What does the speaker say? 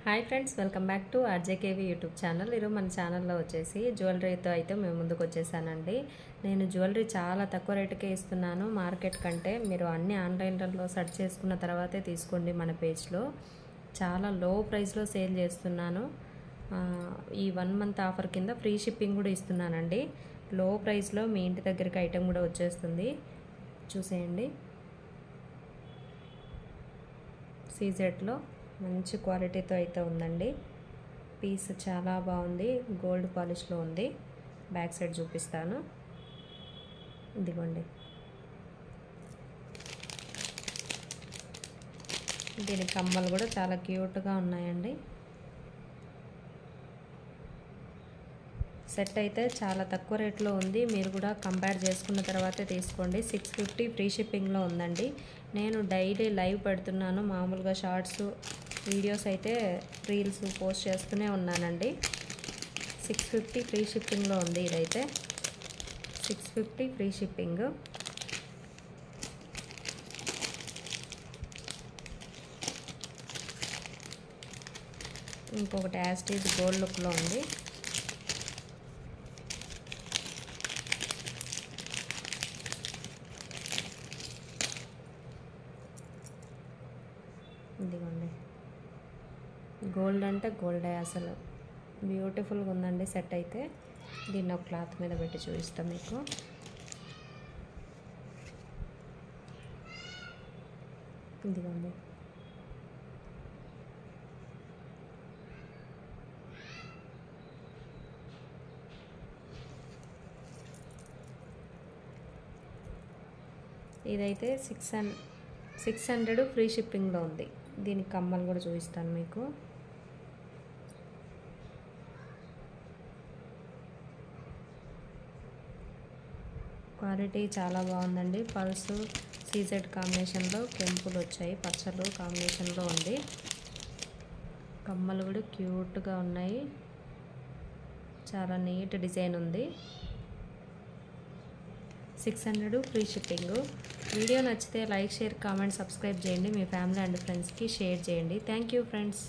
Hi friends, welcome back to RJKV YouTube channel. ఈరోజు మన ఛానల్లో వచ్చేసి జ్యువెలరీతో అయితే మేము ముందుకు వచ్చేసానండి. నేను జ్యువెలరీ చాలా తక్కువ రేటుకే ఇస్తున్నాను మార్కెట్ కంటే. మీరు అన్ని ఆన్లైన్లలో సెర్చ్ చేసుకున్న తర్వాతే తీసుకోండి. మన పేజ్లో చాలా లో ప్రైస్లో సేల్ చేస్తున్నాను. ఈ 1 మంత్ ఆఫర్ కింద ఫ్రీ షిప్పింగ్ కూడా ఇస్తున్నానండి. లో ప్రైస్లో మీ ఇంటి దగ్గరికి ఐటెం కూడా వచ్చేస్తుంది. చూసేయండి. సీజెట్లో మంచి క్వాలిటీతో అయితే ఉందండి. పీస్ చాలా బాగుంది, గోల్డ్ పాలిష్లో ఉంది. బ్యాక్ సైడ్ చూపిస్తాను. ఇదిగోండి, దీని కమ్మలు కూడా చాలా క్యూట్గా ఉన్నాయండి. సెట్ అయితే చాలా తక్కువ రేట్లో ఉంది. మీరు కూడా కంపేర్ చేసుకున్న తర్వాతే తీసుకోండి. 650 ఫ్రీ షిప్పింగ్లో ఉందండి. నేను డైలీ లైవ్ పెడుతున్నాను. మామూలుగా షార్ట్స్ వీడియోస్ అయితే రీల్స్ పోస్ట్ చేస్తూనే ఉన్నానండి. 650 ఫ్రీ షిప్పింగ్లో ఉంది. ఇదైతే 650 ఫ్రీ షిప్పింగ్. ఇంకొకటి యాస్టీజ్ గోల్డ్ లుక్లో ఉంది. ఇదిగోండి, గోల్డ్ అంటే గోల్డే, అసలు బ్యూటిఫుల్గా ఉందండి సెట్ అయితే. దీన్ని ఒక క్లాత్ మీద పెట్టి చూపిస్తాం మీకు. ఇదిగోండి, ఇదైతే 600 ఫ్రీ షిప్పింగ్లో ఉంది. దీనికి కమ్మలు కూడా చూపిస్తాను మీకు. క్వాలిటీ చాలా బాగుందండి. పల్స్ సీజెడ్ కాంబినేషన్లో కెంపులు వచ్చాయి, పచ్చలు కాంబినేషన్లో ఉంది. కమ్మలు కూడా క్యూట్గా ఉన్నాయి. చాలా నీట్ డిజైన్ ఉంది. 600 ఫ్రీ షిప్పింగ్. వీడియో నచ్చితే లైక్, షేర్, కామెంట్, సబ్స్క్రైబ్ చేయండి. మీ ఫ్యామిలీ అండ్ ఫ్రెండ్స్కి షేర్ చేయండి. Thank you friends.